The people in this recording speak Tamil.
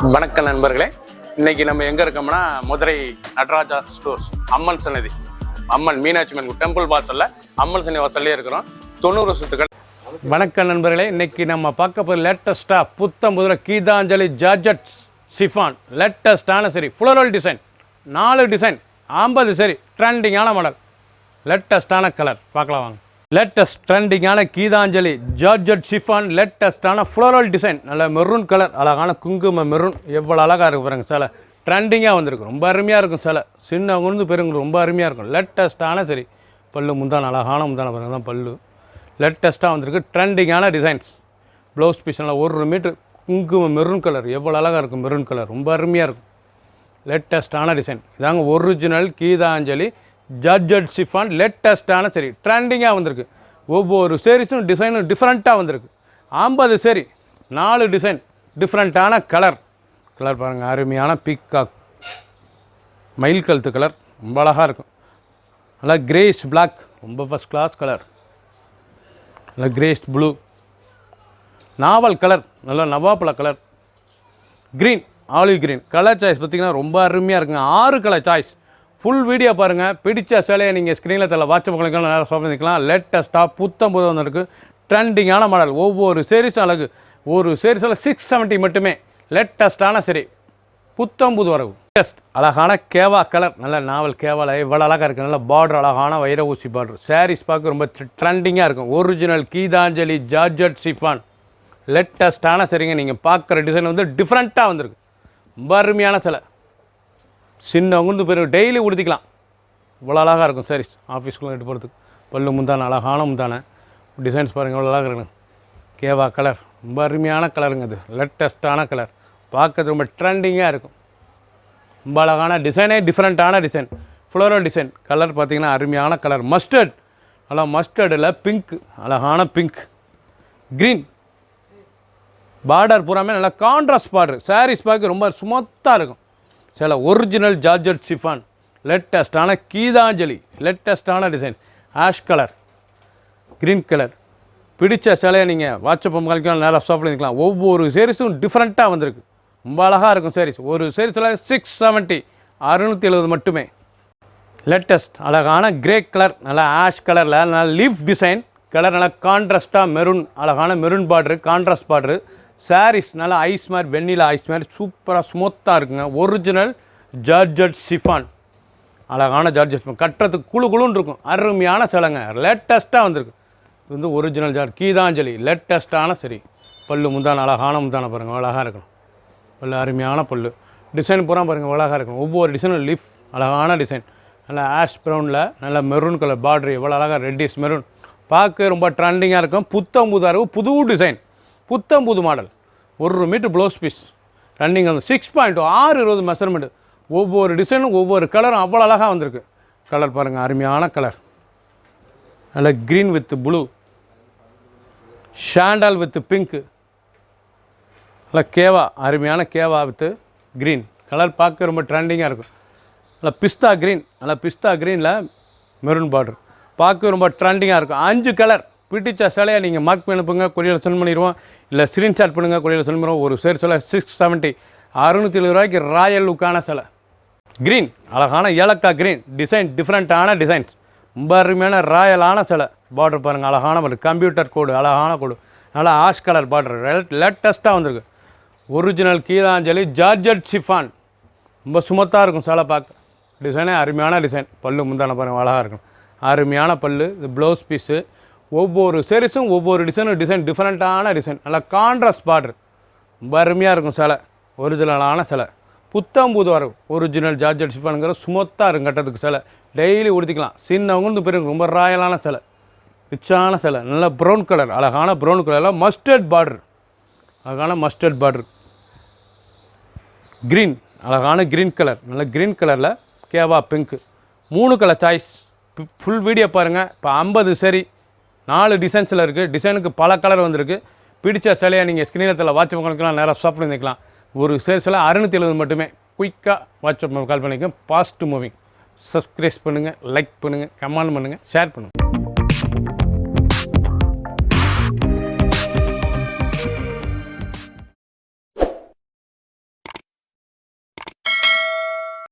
வணக்கம் நண்பர்களே, இன்னைக்கு நம்ம எங்கே இருக்கோம்னா மதுரை நடராஜா ஸ்டோர்ஸ் அம்மன் சன்னதி, அம்மன் மீனாட்சி அம்மன் டெம்பிள் வாசலில் அம்மன் சன்னதி வாசல்லே இருக்கிறோம். 90 வருஷத்துக்கள். வணக்கம் நண்பர்களே, இன்னைக்கு நம்ம பார்க்க போகிற லேட்டஸ்ட்டாக புத்தம்புதுரை கீதாஞ்சலி ஜார்ஜட் சிஃபான் லேட்டஸ்டான சரி ஃப்ளோரல் டிசைன் 4 டிசைன் 50 சரி ட்ரெண்டிங்கான மாடல் லேட்டஸ்டான கலர் பார்க்கலாம் வாங்க. லேட்டஸ்ட் ட்ரெண்டிங்கான கீதாஞ்சலி ஜார்ஜட் சிஃபான் லேட்டஸ்டான ஃப்ளோரல் டிசைன், நல்ல மெரூன் கலர், அழகான குங்கும மெரூன், எவ்வளோ அழகாக இருக்குது பாருங்கள். சிலை ட்ரெண்டிங்காக வந்திருக்கு, ரொம்ப அருமையாக இருக்கும். சிலை சின்னவங்க பெருங்களுக்கு ரொம்ப அருமையாக இருக்கும். லேட்டஸ்ட்டான சரி பல்லு முந்தான அழகான முந்தான பாருங்கள் தான் பல்லு லேட்டஸ்ட்டாக வந்திருக்கு. ட்ரெண்டிங்கான டிசைன்ஸ். ப்ளவுஸ் பீஸ் நல்லா 1 மீட்ரு குங்கும மெரூன் கலர், எவ்வளோ அழகாக இருக்கும். மெரூன் கலர் ரொம்ப அருமையாக இருக்கும். லேட்டஸ்ட்டான டிசைன் இதாங்க ஒரிஜினல் கீதாஞ்சலி ஜார்ஜட் சிஃபான் லேட்டஸ்ட்டான சரி ட்ரெண்டிங்காக வந்திருக்கு. ஒவ்வொரு சேரீஸும் டிசைனும் டிஃப்ரெண்ட்டாக வந்திருக்கு. 50 சரி 4 டிசைன் டிஃப்ரெண்ட்டான கலர் பாருங்கள். அருமையான பீக்காக் மயில் கழுத்து கலர் ரொம்ப அழகாக இருக்கும். நல்லா கிரேஷ் பிளாக் ரொம்ப ஃபஸ்ட் கிளாஸ் கலர். நல்லா கிரேஷ் ப்ளூ நாவல் கலர், நல்லா நவாப்பழ colour, green olive green colour choice பார்த்திங்கன்னா ரொம்ப அருமையாக இருக்குங்க. 6 கலர் சாய்ஸ். ஃபுல் வீடியோ பாருங்கள். பிடிச்ச சேலையை நீங்கள் ஸ்க்ரீனில் தரல வாட்ஸ்அப் பண்ணிக்கலாம், நேரம் ஷாப் பண்ணிக்கலாம். லேட்டஸ்ட்டாக புத்தம் புது வந்துருக்கு. ட்ரெண்டிங்கான மாடல். ஒவ்வொரு சேரீஸும் அழகு. ஒரு சேரீஸில் 670 மட்டுமே. லேட்டஸ்ட்டான சரி புத்தம் புது வரவு. லேட்டஸ்ட் அழகான கேவா கலர், நல்ல நாவல் கேவாவில் இவ்வளோ அழகாக இருக்குது. நல்ல பார்டர் அழகான வைர ஊசி பார்டர். சாரீஸ் பார்க்க ரொம்ப ட்ரெண்டிங்காக இருக்கும். ஒரிஜினல் கீதாஞ்சலி ஜார்ஜட் சிஃபான் லேட்டஸ்ட்டான சரிங்க. நீங்கள் பார்க்குற டிசைன் வந்து டிஃப்ரெண்ட்டாக வந்திருக்கு. ரொம்ப அருமையான சிலை. சின்னவங்க பேர் டெய்லி உடுத்திக்கலாம். இவ்வளோ அழகாக இருக்கும் சாரீஸ். ஆஃபீஸ்க்குள்ளே எடுத்து போகிறதுக்கு. பல்லு முந்தான அழகான முந்தான டிசைன்ஸ் பாருங்கள் எவ்வளோ அழகாக இருக்குங்க. கேவா கலர் ரொம்ப அருமையான கலருங்க. அது லேட்டஸ்ட்டான கலர், பார்க்கறது ரொம்ப ட்ரெண்டிங்காக இருக்கும். ரொம்ப அழகான டிசைனே டிஃப்ரெண்ட்டான டிசைன். ஃப்ளோரல் டிசைன் கலர் பார்த்திங்கன்னா அருமையான கலர். மஸ்டர்ட் நல்லா மஸ்டர்டில் பிங்க், அழகான பிங்க், க்ரீன் பார்டர் பூராமே நல்லா கான்ட்ராஸ்ட் பார்டர். சாரீஸ் பார்க்க ரொம்ப ஸ்மூத்தாக இருக்கும். சில ஒரிஜினல் ஜார்ஜட் சிஃபான் லேட்டஸ்ட்டான கீதாஞ்சலி லேட்டஸ்ட்டான design. Ash colour, green colour. பிடிச்ச சிலையை நீங்கள் வாட்ஸ்அப் பண்ணிக்கலாம், நேராக ஷாப் பண்ணிக்கலாம். ஒவ்வொரு சேரீஸும் டிஃப்ரெண்ட்டாக வந்திருக்கு. ரொம்ப அழகாக இருக்கும் சாரீஸ். ஒரு சேரீஸில் 670 670 மட்டுமே. லேட்டஸ்ட் அழகான கிரே கலர், நல்லா ஆஷ் கலரில் நல்லா லீஃப் டிசைன் கலர், நல்லா கான்ட்ராஸ்ட்டாக மெரூன், அழகான maroon border, contrast border. Sarees நல்லா ஐஸ் மாதிரி, வெண்ணிலா ஐஸ் மாதிரி சூப்பராக ஸ்மூத்தாக இருக்குங்க. ஒரிஜினல் ஜார்ஜட் சிஃபான் அழகான ஜார்ஜட் சிஃபான். கட்டுறதுக்கு குழுன்னு இருக்கும். அருமையான சிலைங்க. லேட்டஸ்ட்டாக வந்திருக்கு. இது வந்து ஒரிஜினல் கீதாஞ்சலி லேட்டஸ்ட்டான சரி. பல்லு முந்தான அழகான முந்தான பாருங்கள் அழகாக இருக்கணும். பல்லு அருமையான பல்லு. டிசைன் பூரா பாருங்கள் அழகாக இருக்கணும். ஒவ்வொரு டிசைனும் லீஃப் அழகான டிசைன். நல்லா ஆஷ் ப்ரௌனில் நல்ல மெரூன் கலர் பார்டர், எவ்வளோ அழகாக ரெட்டிஸ் மெரூன். பார்க்க ரொம்ப ட்ரெண்டிங்காக இருக்கும். புத்தம் புது அறிவு, புது டிசைன், புத்தம் புது model. 1 metre blouse piece running வந்து 6.2 620 மெஷர்மெண்ட்டு. ஒவ்வொரு டிசைனும் ஒவ்வொரு கலரும் அவ்வளோ அழகாக வந்திருக்கு. கலர் பாருங்கள் அருமையான கலர். நல்ல க்ரீன் வித் ப்ளூ, ஷாண்டால் வித் பிங்க்கு, நல்ல கேவா அருமையான கேவா வித் க்ரீன் கலர். பார்க்க ரொம்ப ட்ரெண்டிங்காக இருக்கும். நல்ல பிஸ்தா க்ரீன், நல்ல பிஸ்தா க்ரீனில் மெரூன் பார்டர். பார்க்க ரொம்ப ட்ரெண்டிங்காக இருக்கும். 5 கலர். பிடிச்ச சிலையை நீங்கள் மார்க் பண்ணி அனுப்புங்க, கொரியரில் சென்ட் பண்ணிடுவோம். இல்லை ஸ்க்ரீன்ஷாட் பண்ணுங்கள், கொரியரில் சென்ட் பண்ணுவோம். ஒரு சேர் சிலை 670 670 ரூபாய்க்கு ராயல் லுக்கான சிலை. க்ரீன் அழகான ஏலக்காய் க்ரீன் டிசைன், டிஃப்ரெண்ட்டான டிசைன்ஸ். ரொம்ப அருமையான ராயலான சிலை. பார்டர் பாருங்கள் அழகான பார்டர், கம்ப்யூட்டர் கோடு அழகான கோடு. நல்லா ஆஷ் கலர் பார்டர் லேட்டஸ்ட்டாக வந்திருக்கு. ஒரிஜினல் கீதாஞ்சலி ஜார்ஜட் சிஃபான் ரொம்ப சுமத்தாக இருக்கும் சிலை பார்க்க. டிசைனே அருமையான டிசைன். பல்லு முந்தான பாருங்கள் அழகாக இருக்கும். அருமையான பல்லு. இது ப்ளவுஸ் பீஸு. ஒவ்வொரு சேரீஸும் ஒவ்வொரு டிசைனும் டிசைன் டிஃப்ரெண்ட்டான டிசைன். நல்லா கான்ட்ராஸ்ட் பார்டர் ரொம்ப அருமையாக இருக்கும் சிலை. ஒரிஜினலான சிலை. புத்தம் புது வரவு. ஒரிஜினல் ஜார்ஜட் சிஃபானுங்கிற ஸ்மூத்தாக இருக்கும் கட்டுறதுக்கு. சிலை டெய்லி உடுத்திக்கலாம். சின்னவங்க பெருங்க ரொம்ப ராயலான சிலை, ரிச்சான சிலை. நல்ல ப்ரௌன் கலர், அழகான ப்ரௌன் கலரில் மஸ்டர்ட் பார்டர், அழகான மஸ்டர்ட் பார்டர். க்ரீன் அழகான க்ரீன் கலர், நல்ல க்ரீன் கலரில் கேவா pink. 3 colour choice. Full video பாருங்கள். இப்போ 50 சரி 4 டிசைன்ஸில் இருக்குது. டிசைனுக்கு பல கலர் வந்திருக்கு. பிடிச்ச சிலையை நீங்கள் ஸ்க்ரீனில் வாட்ஸ்அப் பண்ணிக்கலாம், நேராக ஷாப் பண்ணிக்கலாம். ஒரு சேல்ஸில் 670 மட்டுமே. குயிக்காக வாட்ஸ்அப் கால் பண்ணிக்க. Fast moving. சப்ஸ்கிரைப் பண்ணுங்கள், லைக் பண்ணுங்கள், கமெண்ட் பண்ணுங்கள், ஷேர் பண்ணுங்கள்.